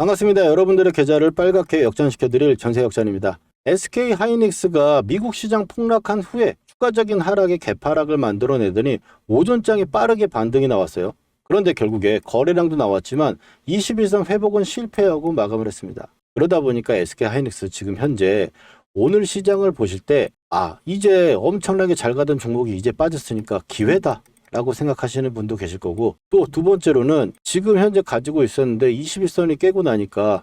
반갑습니다. 여러분들의 계좌를 빨갛게 역전시켜드릴 전세역전입니다. SK 하이닉스가 미국 시장 폭락한 후에 추가적인 하락의 개파락을 만들어내더니 오전장에 빠르게 반등이 나왔어요. 그런데 결국에 거래량도 나왔지만 21선 회복은 실패하고 마감을 했습니다. 그러다 보니까 SK 하이닉스 지금 현재 오늘 시장을 보실 때 이제 엄청나게 잘 가던 종목이 이제 빠졌으니까 기회다 라고 생각하시는 분도 계실 거고, 또 두 번째로는 지금 현재 가지고 있었는데 21선이 깨고 나니까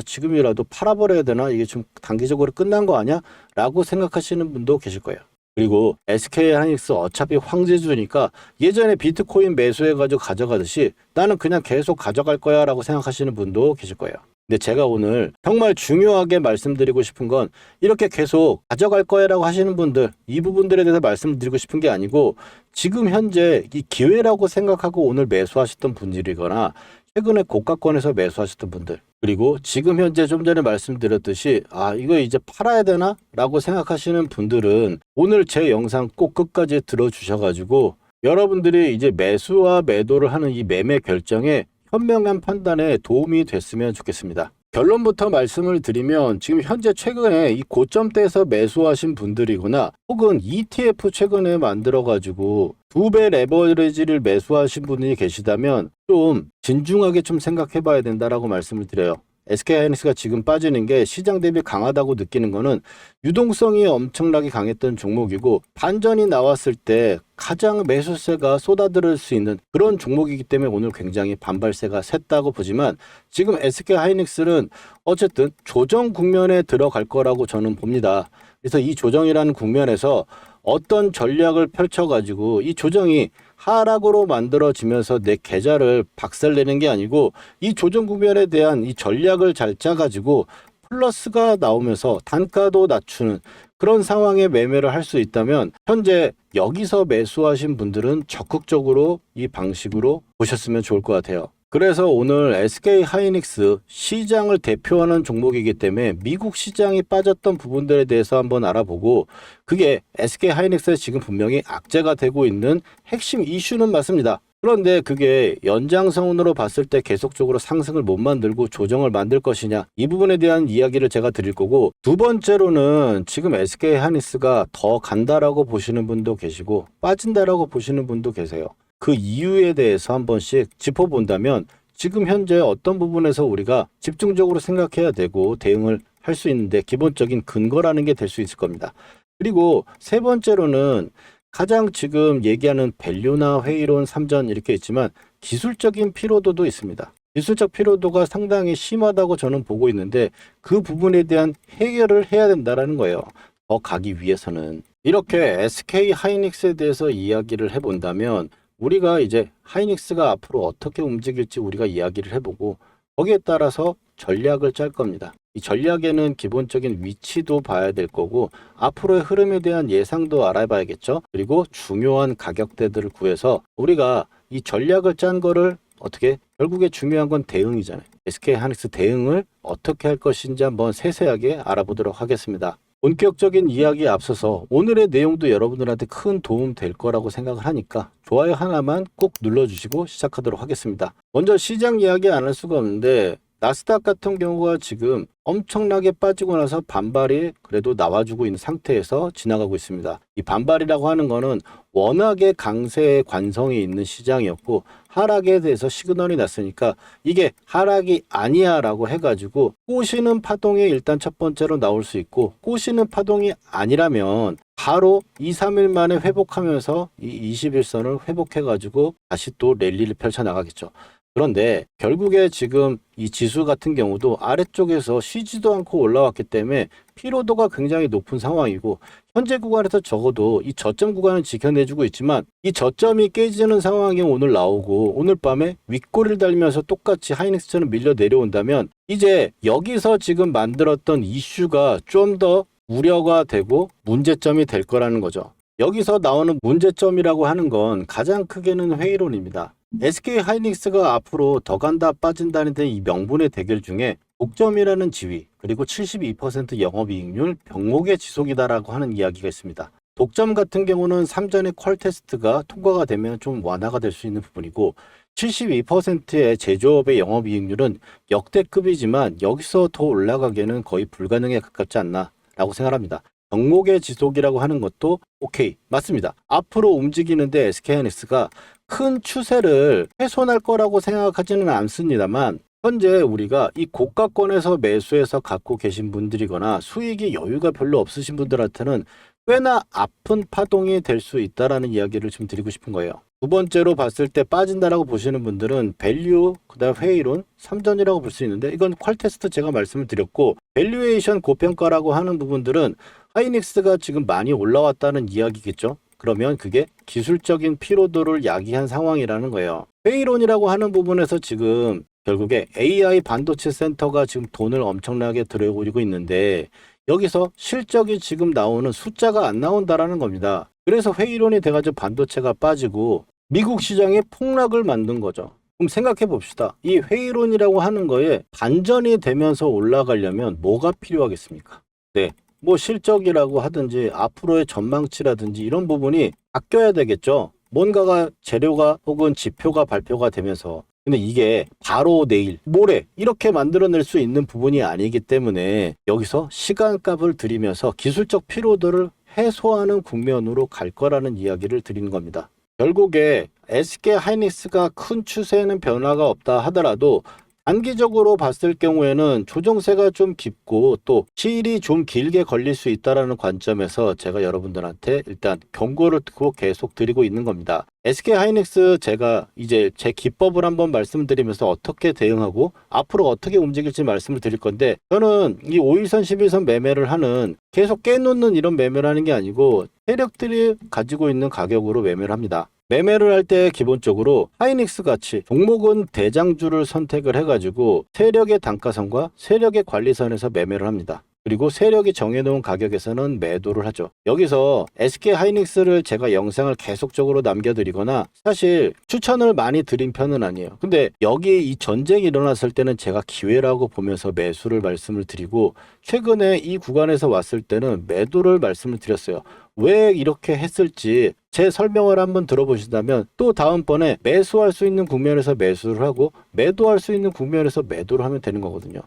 지금이라도 팔아버려야 되나, 이게 좀 단기적으로 끝난 거 아니야? 라고 생각하시는 분도 계실 거예요. 그리고 SK 하이닉스 어차피 황제주니까 예전에 비트코인 매수해가지고 가져가듯이 나는 그냥 계속 가져갈 거야 라고 생각하시는 분도 계실 거예요. 근데 제가 오늘 정말 중요하게 말씀드리고 싶은 건, 이렇게 계속 가져갈 거야라고 하시는 분들, 이 부분들에 대해서 말씀드리고 싶은 게 아니고, 지금 현재 이 기회라고 생각하고 오늘 매수하셨던 분들이거나 최근에 고가권에서 매수하셨던 분들, 그리고 지금 현재 좀 전에 말씀드렸듯이 이거 이제 팔아야 되나? 라고 생각하시는 분들은 오늘 제 영상 꼭 끝까지 들어주셔가지고 여러분들이 이제 매수와 매도를 하는 이 매매 결정에 현명한 판단에 도움이 됐으면 좋겠습니다. 결론부터 말씀을 드리면, 지금 현재 최근에 이 고점대에서 매수하신 분들이거나 혹은 ETF 최근에 만들어가지고 2배 레버리지를 매수하신 분이 계시다면 좀 진중하게 좀 생각해 봐야 된다라고 말씀을 드려요. SK 하이닉스가 지금 빠지는 게 시장 대비 강하다고 느끼는 거는 유동성이 엄청나게 강했던 종목이고, 반전이 나왔을 때 가장 매수세가 쏟아들을 수 있는 그런 종목이기 때문에 오늘 굉장히 반발세가 셌다고 보지만, 지금 SK 하이닉스는 어쨌든 조정 국면에 들어갈 거라고 저는 봅니다. 그래서 이 조정이라는 국면에서 어떤 전략을 펼쳐가지고 이 조정이 하락으로 만들어지면서 내 계좌를 박살내는 게 아니고, 이 조정 국면에 대한 이 전략을 잘 짜가지고 플러스가 나오면서 단가도 낮추는 그런 상황에 매매를 할 수 있다면, 현재 여기서 매수하신 분들은 적극적으로 이 방식으로 보셨으면 좋을 것 같아요. 그래서 오늘 SK 하이닉스 시장을 대표하는 종목이기 때문에 미국 시장이 빠졌던 부분들에 대해서 한번 알아보고, 그게 SK 하이닉스에 지금 분명히 악재가 되고 있는 핵심 이슈는 맞습니다. 그런데 그게 연장선으로 봤을 때 계속적으로 상승을 못 만들고 조정을 만들 것이냐, 이 부분에 대한 이야기를 제가 드릴 거고, 두 번째로는 지금 SK 하이닉스가 더 간다라고 보시는 분도 계시고 빠진다라고 보시는 분도 계세요. 그 이유에 대해서 한 번씩 짚어본다면 지금 현재 어떤 부분에서 우리가 집중적으로 생각해야 되고 대응을 할 수 있는데 기본적인 근거라는 게 될 수 있을 겁니다. 그리고 세 번째로는 가장 지금 얘기하는 밸류나 회의론 3전 이렇게 있지만 기술적인 피로도도 있습니다. 기술적 피로도가 상당히 심하다고 저는 보고 있는데, 그 부분에 대한 해결을 해야 된다는 거예요. 더 가기 위해서는. 이렇게 SK 하이닉스에 대해서 이야기를 해본다면 우리가 이제 하이닉스가 앞으로 어떻게 움직일지 우리가 이야기를 해보고, 거기에 따라서 전략을 짤 겁니다. 이 전략에는 기본적인 위치도 봐야 될 거고, 앞으로의 흐름에 대한 예상도 알아봐야겠죠. 그리고 중요한 가격대들을 구해서 우리가 이 전략을 짠 거를 어떻게, 결국에 중요한 건 대응이잖아요. SK 하이닉스 대응을 어떻게 할 것인지 한번 세세하게 알아보도록 하겠습니다. 본격적인 이야기에 앞서서 오늘의 내용도 여러분들한테 큰 도움 될 거라고 생각을 하니까 좋아요 하나만 꼭 눌러주시고 시작하도록 하겠습니다. 먼저 시장 이야기 안 할 수가 없는데, 나스닥 같은 경우가 지금 엄청나게 빠지고 나서 반발이 그래도 나와주고 있는 상태에서 지나가고 있습니다. 이 반발이라고 하는 거는 워낙에 강세의 관성이 있는 시장이었고, 하락에 대해서 시그널이 났으니까 이게 하락이 아니야 라고 해가지고 꼬시는 파동이 일단 첫 번째로 나올 수 있고, 꼬시는 파동이 아니라면 바로 2, 3일 만에 회복하면서 이 21선을 회복해가지고 다시 또 랠리를 펼쳐나가겠죠. 그런데 결국에 지금 이 지수 같은 경우도 아래쪽에서 쉬지도 않고 올라왔기 때문에 피로도가 굉장히 높은 상황이고, 현재 구간에서 적어도 이 저점 구간을 지켜내주고 있지만 이 저점이 깨지는 상황이 오늘 나오고, 오늘 밤에 윗꼬리를 달리면서 똑같이 하이닉스처럼 밀려 내려온다면 이제 여기서 지금 만들었던 이슈가 좀 더 우려가 되고 문제점이 될 거라는 거죠. 여기서 나오는 문제점이라고 하는 건 가장 크게는 회의론입니다. SK 하이닉스가 앞으로 더 간다 빠진다는 데 이 명분의 대결 중에 독점이라는 지위, 그리고 72% 영업이익률 병목의 지속이다라고 하는 이야기가 있습니다. 독점 같은 경우는 삼전의 퀄 테스트가 통과가 되면 좀 완화가 될 수 있는 부분이고 72%의 제조업의 영업이익률은 역대급이지만 여기서 더 올라가기에는 거의 불가능에 가깝지 않나 라고 생각합니다. 종목의 지속이라고 하는 것도 오케이 맞습니다. 앞으로 움직이는데 SK하이닉스가 큰 추세를 훼손할 거라고 생각하지는 않습니다만 현재 우리가 이 고가권에서 매수해서 갖고 계신 분들이거나 수익이 여유가 별로 없으신 분들한테는 꽤나 아픈 파동이 될 수 있다라는 이야기를 좀 드리고 싶은 거예요. 두 번째로 봤을 때 빠진다라고 보시는 분들은 밸류, 그다음 회의론, 삼전이라고 볼 수 있는데 이건 퀄 테스트 제가 말씀을 드렸고 밸류에이션 고평가라고 하는 부분들은 하이닉스가 지금 많이 올라왔다는 이야기겠죠. 그러면 그게 기술적인 피로도를 야기한 상황이라는 거예요. 회의론이라고 하는 부분에서 지금 결국에 AI 반도체 센터가 지금 돈을 엄청나게 들여올리고 있는데 여기서 실적이 지금 나오는 숫자가 안 나온다라는 겁니다. 그래서 회의론이 돼가지고 반도체가 빠지고 미국 시장에 폭락을 만든 거죠. 그럼 생각해 봅시다. 이 회의론이라고 하는 거에 반전이 되면서 올라가려면 뭐가 필요하겠습니까? 네. 뭐 실적이라고 하든지 앞으로의 전망치라든지 이런 부분이 바뀌어야 되겠죠. 뭔가가 재료가 혹은 지표가 발표가 되면서 근데 이게 바로 내일, 모레 이렇게 만들어낼 수 있는 부분이 아니기 때문에 여기서 시간값을 들이면서 기술적 피로도를 해소하는 국면으로 갈 거라는 이야기를 드리는 겁니다. 결국에 SK하이닉스가 큰 추세에는 변화가 없다 하더라도 단기적으로 봤을 경우에는 조정세가 좀 깊고 또 시일이 좀 길게 걸릴 수 있다는 관점에서 제가 여러분들한테 일단 경고를 듣고 계속 드리고 있는 겁니다. SK하이닉스 제가 이제 제 기법을 한번 말씀드리면서 어떻게 대응하고 앞으로 어떻게 움직일지 말씀을 드릴 건데 저는 이 5일선 11선 매매를 하는 계속 깨놓는 이런 매매를 하는 게 아니고 세력들이 가지고 있는 가격으로 매매를 합니다. 매매를 할 때 기본적으로 하이닉스 같이 종목은 대장주를 선택을 해가지고 세력의 단가선과 세력의 관리선에서 매매를 합니다. 그리고 세력이 정해놓은 가격에서는 매도를 하죠. 여기서 SK하이닉스를 제가 영상을 계속적으로 남겨드리거나 사실 추천을 많이 드린 편은 아니에요. 근데 여기 이 전쟁이 일어났을 때는 제가 기회라고 보면서 매수를 말씀을 드리고 최근에 이 구간에서 왔을 때는 매도를 말씀을 드렸어요. 왜 이렇게 했을지 제 설명을 한번 들어보신다면 또 다음번에 매수할 수 있는 국면에서 매수를 하고 매도할 수 있는 국면에서 매도를 하면 되는 거거든요.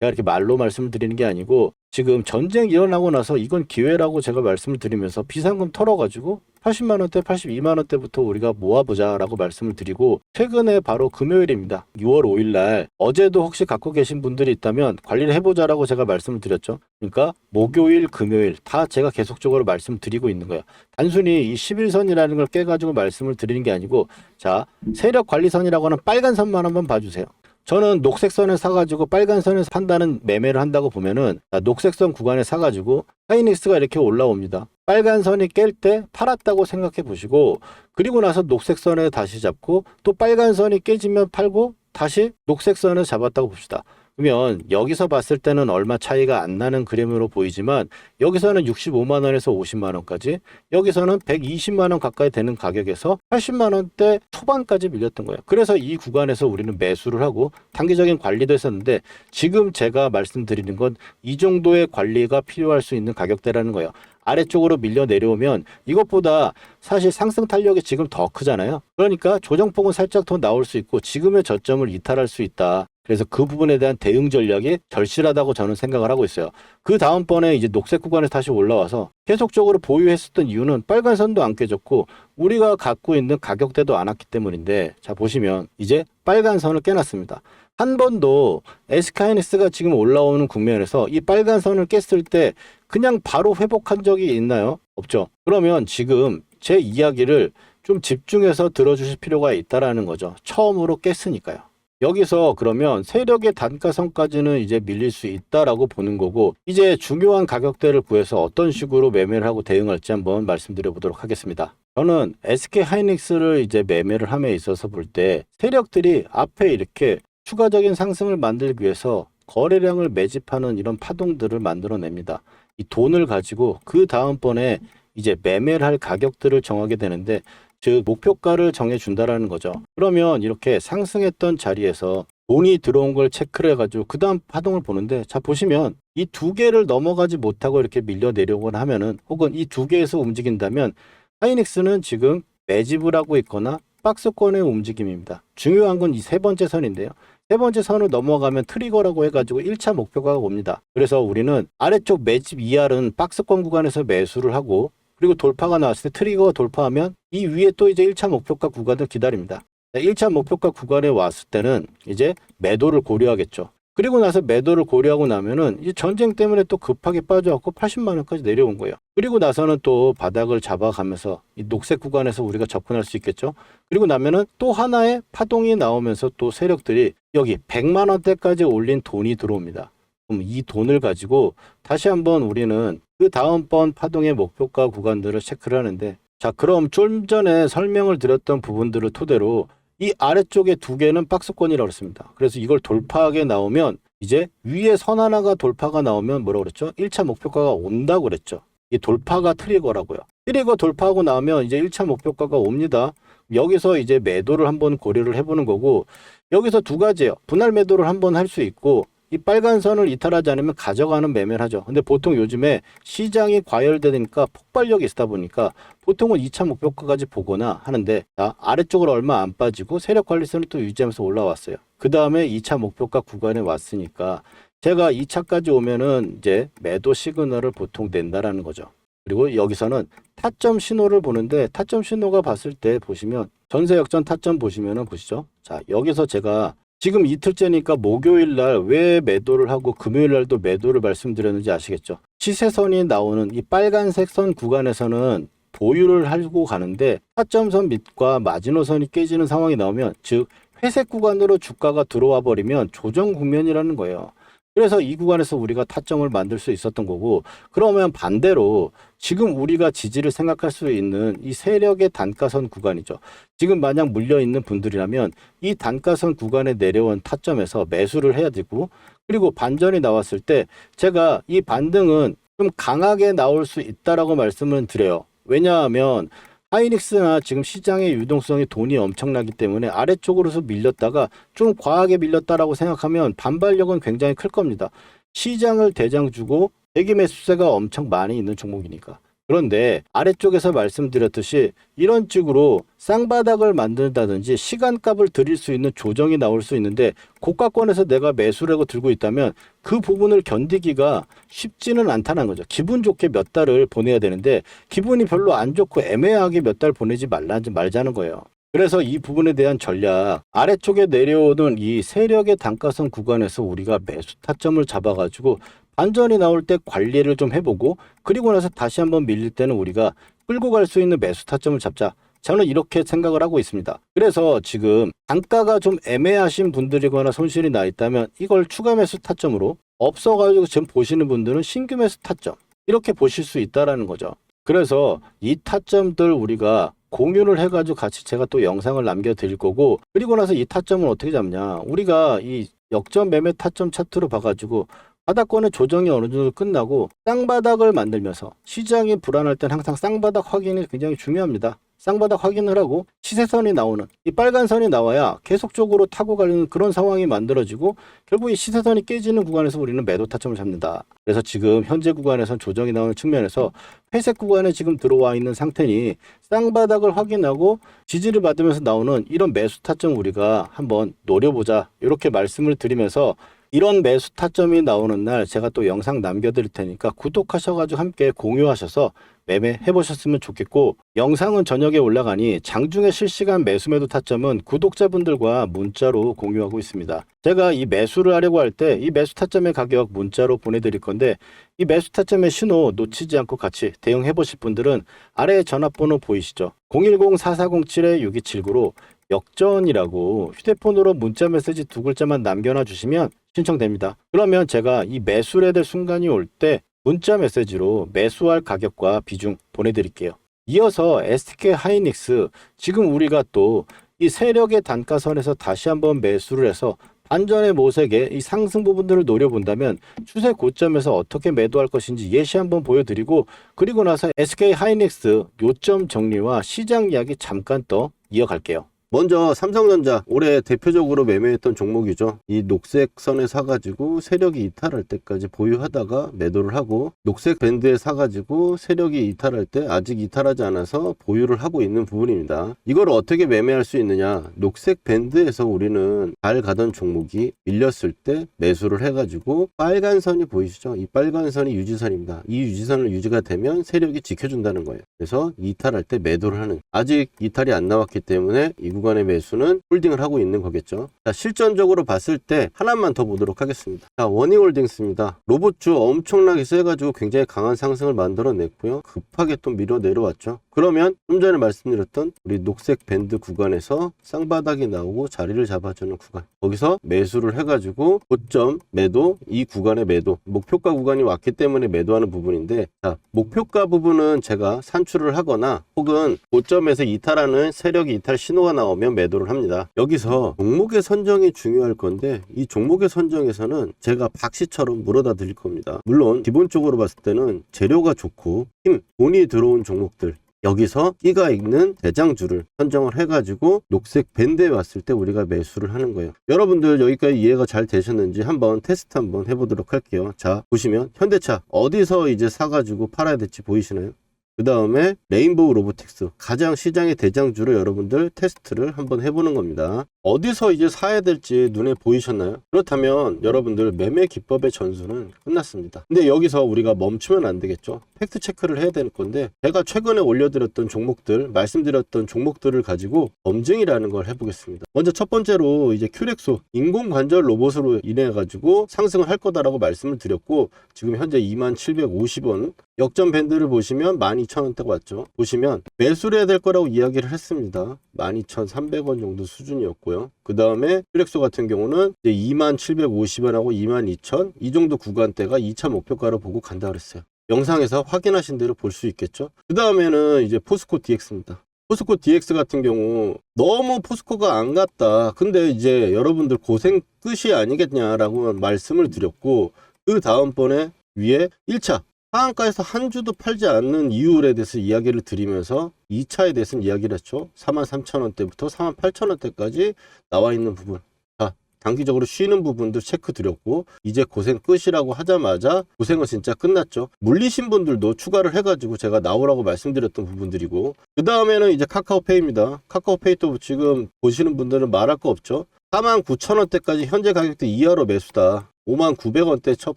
제가 이렇게 말로 말씀을 드리는 게 아니고 지금 전쟁이 일어나고 나서 이건 기회라고 제가 말씀을 드리면서 비상금 털어가지고 80만 원대, 82만 원대부터 우리가 모아보자라고 말씀을 드리고 최근에 바로 금요일입니다. 6월 5일 날 어제도 혹시 갖고 계신 분들이 있다면 관리를 해보자라고 제가 말씀을 드렸죠. 그러니까 목요일, 금요일 다 제가 계속적으로 말씀드리고 있는 거예요. 단순히 이 11선이라는 걸 깨가지고 말씀을 드리는 게 아니고 자 세력 관리선이라고 하는 빨간 선만 한번 봐주세요. 저는 녹색 선을 사가지고 빨간 선에서 판다는 매매를 한다고 보면은 녹색 선 구간에 사가지고 하이닉스가 이렇게 올라옵니다. 빨간 선이 깰 때 팔았다고 생각해 보시고 그리고 나서 녹색 선에 다시 잡고 또 빨간 선이 깨지면 팔고 다시 녹색 선을 잡았다고 봅시다. 그러면 여기서 봤을 때는 얼마 차이가 안 나는 그림으로 보이지만 여기서는 65만 원에서 50만 원까지 여기서는 120만 원 가까이 되는 가격에서 80만 원대 초반까지 밀렸던 거예요. 그래서 이 구간에서 우리는 매수를 하고 단기적인 관리도 했었는데 지금 제가 말씀드리는 건 이 정도의 관리가 필요할 수 있는 가격대라는 거예요. 아래쪽으로 밀려 내려오면 이것보다 사실 상승 탄력이 지금 더 크잖아요. 그러니까 조정폭은 살짝 더 나올 수 있고 지금의 저점을 이탈할 수 있다. 그래서 그 부분에 대한 대응 전략이 절실하다고 저는 생각을 하고 있어요. 그 다음번에 이제 녹색 구간에 다시 올라와서 계속적으로 보유했었던 이유는 빨간 선도 안 깨졌고 우리가 갖고 있는 가격대도 안 왔기 때문인데 자 보시면 이제 빨간 선을 깨놨습니다. 한 번도 SK하이닉스가 지금 올라오는 국면에서 이 빨간 선을 깼을 때 그냥 바로 회복한 적이 있나요? 없죠. 그러면 지금 제 이야기를 좀 집중해서 들어주실 필요가 있다라는 거죠. 처음으로 깼으니까요. 여기서 그러면 세력의 단가선까지는 이제 밀릴 수 있다라고 보는 거고 이제 중요한 가격대를 구해서 어떤 식으로 매매를 하고 대응할지 한번 말씀드려 보도록 하겠습니다. 저는 SK하이닉스를 이제 매매를 함에 있어서 볼 때 세력들이 앞에 이렇게 추가적인 상승을 만들기 위해서 거래량을 매집하는 이런 파동들을 만들어냅니다. 이 돈을 가지고 그 다음번에 이제 매매를 할 가격들을 정하게 되는데 즉 목표가를 정해준다라는 거죠. 그러면 이렇게 상승했던 자리에서 돈이 들어온 걸 체크를 해가지고 그 다음 파동을 보는데, 자 보시면 이 두 개를 넘어가지 못하고 이렇게 밀려 내려오거나 하면은, 혹은 이 두 개에서 움직인다면 하이닉스는 지금 매집을 하고 있거나 박스권의 움직임입니다. 중요한 건 이 세 번째 선인데요. 세 번째 선을 넘어가면 트리거라고 해가지고 1차 목표가가 옵니다. 그래서 우리는 아래쪽 매집 ER은 박스권 구간에서 매수를 하고, 그리고 돌파가 나왔을 때 트리거가 돌파하면 이 위에 또 이제 1차 목표가 구간을 기다립니다. 1차 목표가 구간에 왔을 때는 이제 매도를 고려하겠죠. 그리고 나서 매도를 고려하고 나면은 이 전쟁 때문에 또 급하게 빠져갖고 80만 원까지 내려온 거예요. 그리고 나서는 또 바닥을 잡아가면서 이 녹색 구간에서 우리가 접근할 수 있겠죠. 그리고 나면은 또 하나의 파동이 나오면서 또 세력들이 여기 100만 원대까지 올린 돈이 들어옵니다. 그럼 이 돈을 가지고 다시 한번 우리는 그 다음번 파동의 목표가 구간들을 체크를 하는데, 자 그럼 좀 전에 설명을 드렸던 부분들을 토대로 이 아래쪽에 두 개는 박스권이라고 했습니다. 그래서 이걸 돌파하게 나오면 이제 위에 선 하나가 돌파가 나오면 뭐라고 그랬죠? 1차 목표가가 온다고 그랬죠. 이 돌파가 트리거라고요. 트리거 돌파하고 나오면 이제 1차 목표가가 옵니다. 여기서 이제 매도를 한번 고려를 해보는 거고, 여기서 두 가지예요. 분할 매도를 한번 할 수 있고, 이 빨간 선을 이탈하지 않으면 가져가는 매매를 하죠. 근데 보통 요즘에 시장이 과열되니까 폭발력이 있다 보니까 보통은 2차 목표가까지 보거나 하는데, 아래쪽으로 얼마 안 빠지고 세력 관리선을 또 유지하면서 올라왔어요. 그 다음에 2차 목표가 구간에 왔으니까 제가 2차까지 오면은 이제 매도 시그널을 보통 낸다라는 거죠. 그리고 여기서는 타점 신호를 보는데, 타점 신호가 봤을 때 보시면 전세 역전 타점 보시면은 보시죠. 자 여기서 제가 지금 이틀째니까 목요일 날 왜 매도를 하고 금요일 날도 매도를 말씀드렸는지 아시겠죠? 시세선이 나오는 이 빨간색 선 구간에서는 보유를 하고 가는데, 타점선 밑과 마지노선이 깨지는 상황이 나오면, 즉 회색 구간으로 주가가 들어와 버리면 조정 국면이라는 거예요. 그래서 이 구간에서 우리가 타점을 만들 수 있었던 거고, 그러면 반대로 지금 우리가 지지를 생각할 수 있는 이 세력의 단가선 구간이죠. 지금 만약 물려있는 분들이라면 이 단가선 구간에 내려온 타점에서 매수를 해야 되고, 그리고 반전이 나왔을 때 제가 이 반등은 좀 강하게 나올 수 있다라고 말씀을 드려요. 왜냐하면 하이닉스나 지금 시장의 유동성이 돈이 엄청나기 때문에 아래쪽으로서 밀렸다가 좀 과하게 밀렸다라고 생각하면 반발력은 굉장히 클 겁니다. 시장을 대장 주고 대기 매수세가 엄청 많이 있는 종목이니까. 그런데 아래쪽에서 말씀드렸듯이 이런 식으로 쌍바닥을 만든다든지 시간값을 드릴 수 있는 조정이 나올 수 있는데, 고가권에서 내가 매수라고 들고 있다면 그 부분을 견디기가 쉽지는 않다는 거죠. 기분 좋게 몇 달을 보내야 되는데 기분이 별로 안 좋고 애매하게 몇 달 보내지 말자는 거예요. 그래서 이 부분에 대한 전략, 아래쪽에 내려오는 이 세력의 단가선 구간에서 우리가 매수 타점을 잡아가지고 반전이 나올 때 관리를 좀 해보고, 그리고 나서 다시 한번 밀릴 때는 우리가 끌고 갈 수 있는 매수 타점을 잡자. 저는 이렇게 생각을 하고 있습니다. 그래서 지금 단가가 좀 애매하신 분들이거나 손실이 나 있다면 이걸 추가 매수 타점으로, 없어가지고 지금 보시는 분들은 신규 매수 타점, 이렇게 보실 수 있다라는 거죠. 그래서 이 타점들 우리가 공유를 해가지고 같이 제가 또 영상을 남겨드릴 거고, 그리고 나서 이 타점을 어떻게 잡냐, 우리가 이 역전 매매 타점 차트로 봐가지고 바닥권의 조정이 어느 정도 끝나고 쌍바닥을 만들면서, 시장이 불안할 땐 항상 쌍바닥 확인이 굉장히 중요합니다. 쌍바닥 확인을 하고 시세선이 나오는 이 빨간 선이 나와야 계속적으로 타고 가는 그런 상황이 만들어지고, 결국 이 시세선이 깨지는 구간에서 우리는 매도 타점을 잡는다. 그래서 지금 현재 구간에선 조정이 나오는 측면에서 회색 구간에 지금 들어와 있는 상태니 쌍바닥을 확인하고 지지를 받으면서 나오는 이런 매수 타점 우리가 한번 노려보자, 이렇게 말씀을 드리면서, 이런 매수 타점이 나오는 날 제가 또 영상 남겨드릴 테니까 구독하셔가지고 함께 공유하셔서 매매해 보셨으면 좋겠고, 영상은 저녁에 올라가니 장중에 실시간 매수 매도 타점은 구독자분들과 문자로 공유하고 있습니다. 제가 이 매수를 하려고 할 때 이 매수 타점의 가격 문자로 보내드릴 건데, 이 매수 타점의 신호 놓치지 않고 같이 대응해 보실 분들은 아래 전화번호 보이시죠? 010-4407-6279로 역전이라고 휴대폰으로 문자 메시지 두 글자만 남겨놔 주시면 신청됩니다. 그러면 제가 이 매수를 해야 될 순간이 올 때 문자 메시지로 매수할 가격과 비중 보내드릴게요. 이어서 SK 하이닉스, 지금 우리가 또 이 세력의 단가선에서 다시 한번 매수를 해서 반전의 모색에 이 상승 부분들을 노려본다면 추세 고점에서 어떻게 매도할 것인지 예시 한번 보여드리고, 그리고 나서 SK 하이닉스 요점 정리와 시장 이야기 잠깐 더 이어갈게요. 먼저 삼성전자 올해 대표적으로 매매했던 종목이죠. 이 녹색 선에 사가지고 세력이 이탈할 때까지 보유하다가 매도를 하고, 녹색 밴드에 사가지고 세력이 이탈할 때 아직 이탈하지 않아서 보유를 하고 있는 부분입니다. 이걸 어떻게 매매할 수 있느냐? 녹색 밴드에서 우리는 잘 가던 종목이 밀렸을 때 매수를 해가지고, 빨간 선이 보이시죠? 이 빨간 선이 유지선입니다. 이 유지선을 유지가 되면 세력이 지켜준다는 거예요. 그래서 이탈할 때 매도를 하는, 아직 이탈이 안 나왔기 때문에 이 구간의 매수는 홀딩을 하고 있는 거겠죠. 자, 실전적으로 봤을 때 하나만 더 보도록 하겠습니다. 자, 원희홀딩스입니다. 로봇주 엄청나게 세가지고 굉장히 강한 상승을 만들어냈고요. 급하게 또 밀어 내려왔죠. 그러면 좀 전에 말씀드렸던 우리 녹색 밴드 구간에서 쌍바닥이 나오고 자리를 잡아주는 구간, 거기서 매수를 해가지고 고점 매도, 이 구간의 매도, 목표가 구간이 왔기 때문에 매도하는 부분인데, 자, 목표가 부분은 제가 산출을 하거나 혹은 고점에서 이탈하는 세력이 이탈 신호가 나오면 매도를 합니다. 여기서 종목의 선정이 중요할 건데, 이 종목의 선정에서는 제가 박씨처럼 물어다 드릴 겁니다. 물론 기본적으로 봤을 때는 재료가 좋고 힘, 돈이 들어온 종목들, 여기서 끼가 있는 대장주를 선정을 해가지고 녹색 밴드에 왔을 때 우리가 매수를 하는 거예요. 여러분들 여기까지 이해가 잘 되셨는지 한번 테스트 한번 해보도록 할게요. 자, 보시면 현대차 어디서 이제 사가지고 팔아야 될지 보이시나요? 그 다음에 레인보우 로보틱스, 가장 시장의 대장주로 여러분들 테스트를 한번 해보는 겁니다. 어디서 이제 사야 될지 눈에 보이셨나요? 그렇다면 여러분들 매매 기법의 전수는 끝났습니다. 근데 여기서 우리가 멈추면 안 되겠죠. 팩트 체크를 해야 될 건데, 제가 최근에 올려드렸던 종목들, 말씀드렸던 종목들을 가지고 검증이라는 걸 해보겠습니다. 먼저 첫 번째로 이제 큐렉소, 인공관절 로봇으로 인해 가지고 상승을 할 거다라고 말씀을 드렸고, 지금 현재 2750원, 역전 밴드를 보시면 12,000원대가 왔죠. 보시면 매수를 해야 될 거라고 이야기를 했습니다. 12,300원 정도 수준이었고요. 그 다음에 퓨렉소 같은 경우는 이제 2750원하고 22,000, 이 정도 구간대가 2차 목표가로 보고 간다 그랬어요. 영상에서 확인하신 대로 볼 수 있겠죠. 그 다음에는 이제 포스코 DX입니다. 포스코 DX 같은 경우 너무 포스코가 안 갔다. 근데 이제 여러분들 고생 끝이 아니겠냐라고 말씀을 드렸고, 그 다음번에 위에 1차 하한가에서 한 주도 팔지 않는 이유에 대해서 이야기를 드리면서 2차에 대해서는 이야기를 했죠. 43,000원대부터 48,000원대까지 나와 있는 부분, 자, 단기적으로 쉬는 부분도 체크 드렸고, 이제 고생 끝이라고 하자마자 고생은 진짜 끝났죠. 물리신 분들도 추가를 해가지고 제가 나오라고 말씀드렸던 부분들이고, 그 다음에는 이제 카카오페이입니다. 카카오페이도 지금 보시는 분들은 말할 거 없죠. 49,000원대까지 현재 가격대 이하로 매수다. 59,000원대 첫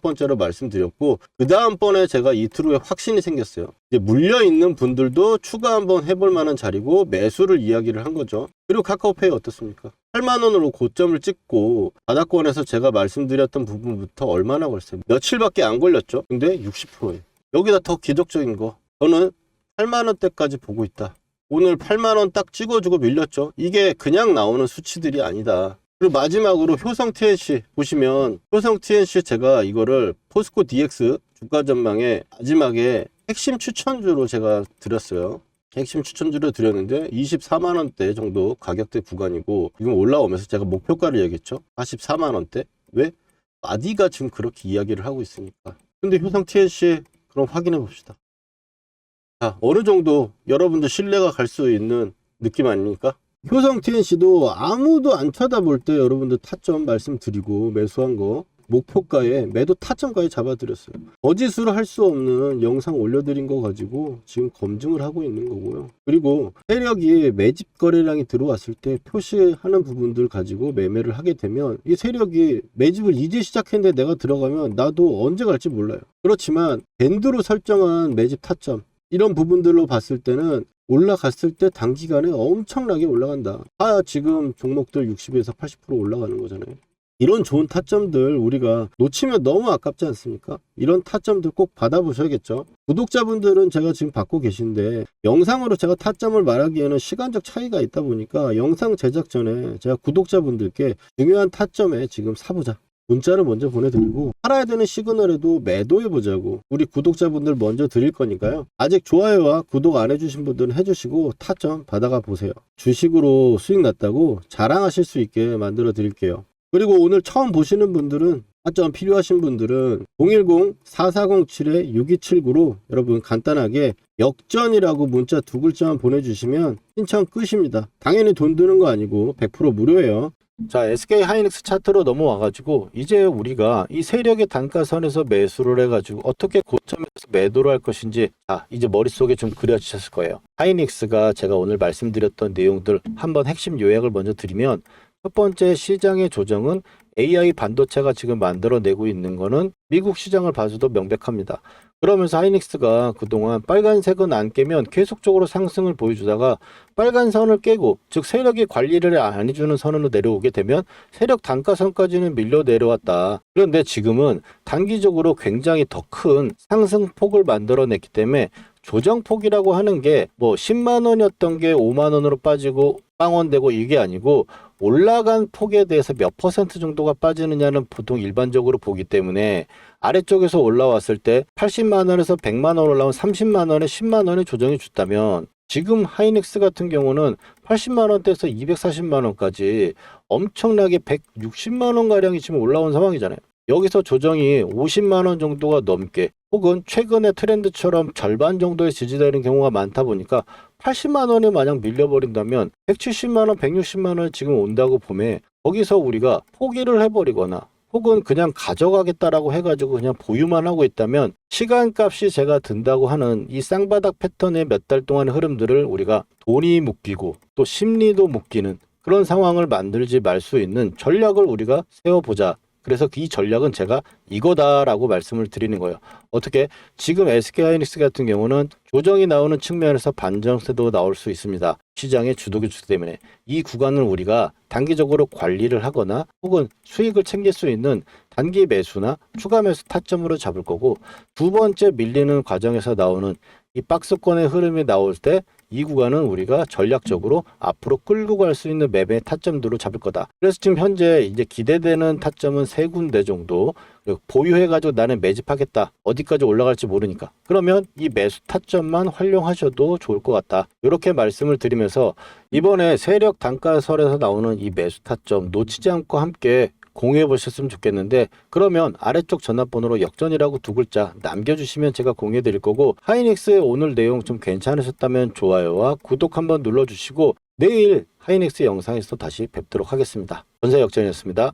번째로 말씀드렸고, 그 다음번에 제가 이틀 후에 확신이 생겼어요. 이제 물려있는 분들도 추가 한번 해볼 만한 자리고 매수를 이야기를 한 거죠. 그리고 카카오페이 어떻습니까? 8만원으로 고점을 찍고 바닥권에서 제가 말씀드렸던 부분부터 얼마나 걸렸어요? 며칠밖에 안 걸렸죠. 근데 60%예요. 여기다 더 기적적인 거, 저는 8만원대까지 보고 있다. 오늘 8만원 딱 찍어주고 밀렸죠. 이게 그냥 나오는 수치들이 아니다. 그리고 마지막으로 효성 TNC 보시면, 효성 TNC 제가 이거를 포스코 DX 주가 전망에 마지막에 핵심 추천주로 제가 드렸어요. 핵심 추천주로 드렸는데 24만원대 정도 가격대 구간이고, 지금 올라오면서 제가 목표가를 얘기했죠. 44만원대. 왜? 아디가 지금 그렇게 이야기를 하고 있으니까. 근데 효성 TNC 그럼 확인해 봅시다. 자, 어느 정도 여러분들 신뢰가 갈 수 있는 느낌 아닙니까? 효성 TNC도 아무도 안 쳐다볼 때 여러분들 타점 말씀드리고 매수한 거 목표가에 매도 타점까지 잡아드렸어요. 거짓으로 할 수 없는 영상 올려드린 거 가지고 지금 검증을 하고 있는 거고요. 그리고 세력이 매집 거래량이 들어왔을 때 표시하는 부분들 가지고 매매를 하게 되면, 이 세력이 매집을 이제 시작했는데 내가 들어가면 나도 언제 갈지 몰라요. 그렇지만 밴드로 설정한 매집 타점, 이런 부분들로 봤을 때는 올라갔을 때 단기간에 엄청나게 올라간다. 지금 종목들 60에서 80% 올라가는 거잖아요. 이런 좋은 타점들 우리가 놓치면 너무 아깝지 않습니까? 이런 타점들 꼭 받아보셔야겠죠. 구독자분들은 제가 지금 받고 계신데, 영상으로 제가 타점을 말하기에는 시간적 차이가 있다 보니까 영상 제작 전에 제가 구독자분들께 중요한 타점에 지금 사보자, 문자를 먼저 보내드리고, 팔아야 되는 시그널에도 매도해보자고 우리 구독자분들 먼저 드릴 거니까요. 아직 좋아요와 구독 안 해주신 분들은 해주시고 타점 받아가 보세요. 주식으로 수익 났다고 자랑하실 수 있게 만들어 드릴게요. 그리고 오늘 처음 보시는 분들은 타점 필요하신 분들은 010-4407-6279로 여러분 간단하게 역전이라고 문자 두 글자만 보내주시면 신청 끝입니다. 당연히 돈 드는 거 아니고 100% 무료예요. 자, SK 하이닉스 차트로 넘어와가지고 이제 우리가 이 세력의 단가선에서 매수를 해가지고 어떻게 고점에서 매도를 할 것인지 이제 머릿속에 좀 그려지셨을 거예요. 하이닉스가 제가 오늘 말씀드렸던 내용들 한번 핵심 요약을 먼저 드리면, 첫 번째 시장의 조정은 AI 반도체가 지금 만들어내고 있는 거는 미국 시장을 봐서도 명백합니다. 그러면서 하이닉스가 그동안 빨간색은 안 깨면 계속적으로 상승을 보여주다가 빨간 선을 깨고, 즉 세력이 관리를 안 해주는 선으로 내려오게 되면 세력 단가선까지는 밀려 내려왔다. 그런데 지금은 단기적으로 굉장히 더 큰 상승폭을 만들어냈기 때문에 조정폭이라고 하는 게 뭐 10만 원이었던 게 5만 원으로 빠지고 빵원되고 이게 아니고, 올라간 폭에 대해서 몇 퍼센트 정도가 빠지느냐는 보통 일반적으로 보기 때문에 아래쪽에서 올라왔을 때 80만 원에서 100만 원 올라온 30만 원에 10만 원의 조정이 jus다면, 지금 하이닉스 같은 경우는 80만 원대에서 240만 원까지 엄청나게 160만 원 가량이 지금 올라온 상황이잖아요. 여기서 조정이 50만 원 정도가 넘게, 혹은 최근의 트렌드처럼 절반 정도에 지지되는 경우가 많다 보니까 80만 원에 만약 밀려버린다면 170만 원, 160만 원 지금 온다고 보면, 거기서 우리가 포기를 해버리거나 혹은 그냥 가져가겠다라고 해가지고 그냥 보유만 하고 있다면, 시간값이 제가 든다고 하는 이 쌍바닥 패턴의 몇 달 동안의 흐름들을 우리가 돈이 묶이고 또 심리도 묶이는 그런 상황을 만들지 말 수 있는 전략을 우리가 세워보자. 그래서 이 전략은 제가 이거다라고 말씀을 드리는 거예요. 어떻게? 지금 SK하이닉스 같은 경우는 조정이 나오는 측면에서 반정세도 나올 수 있습니다. 시장의 주도주기 때문에 이 구간을 우리가 단기적으로 관리를 하거나 혹은 수익을 챙길 수 있는 단기 매수나 추가 매수 타점으로 잡을 거고, 두 번째 밀리는 과정에서 나오는 이 박스권의 흐름이 나올 때 이 구간은 우리가 전략적으로 앞으로 끌고 갈 수 있는 매매 타점들로 잡을 거다. 그래서 지금 현재 이제 기대되는 타점은 세 군데 정도, 보유해가지고 나는 매집하겠다. 어디까지 올라갈지 모르니까. 그러면 이 매수 타점만 활용하셔도 좋을 것 같다. 이렇게 말씀을 드리면서, 이번에 세력 단가설에서 나오는 이 매수 타점 놓치지 않고 함께 공유해 보셨으면 좋겠는데, 그러면 아래쪽 전화번호로 역전이라고 두 글자 남겨주시면 제가 공유해 드릴 거고, 하이닉스의 오늘 내용 좀 괜찮으셨다면 좋아요와 구독 한번 눌러주시고, 내일 하이닉스 영상에서 다시 뵙도록 하겠습니다. 전세 역전이었습니다.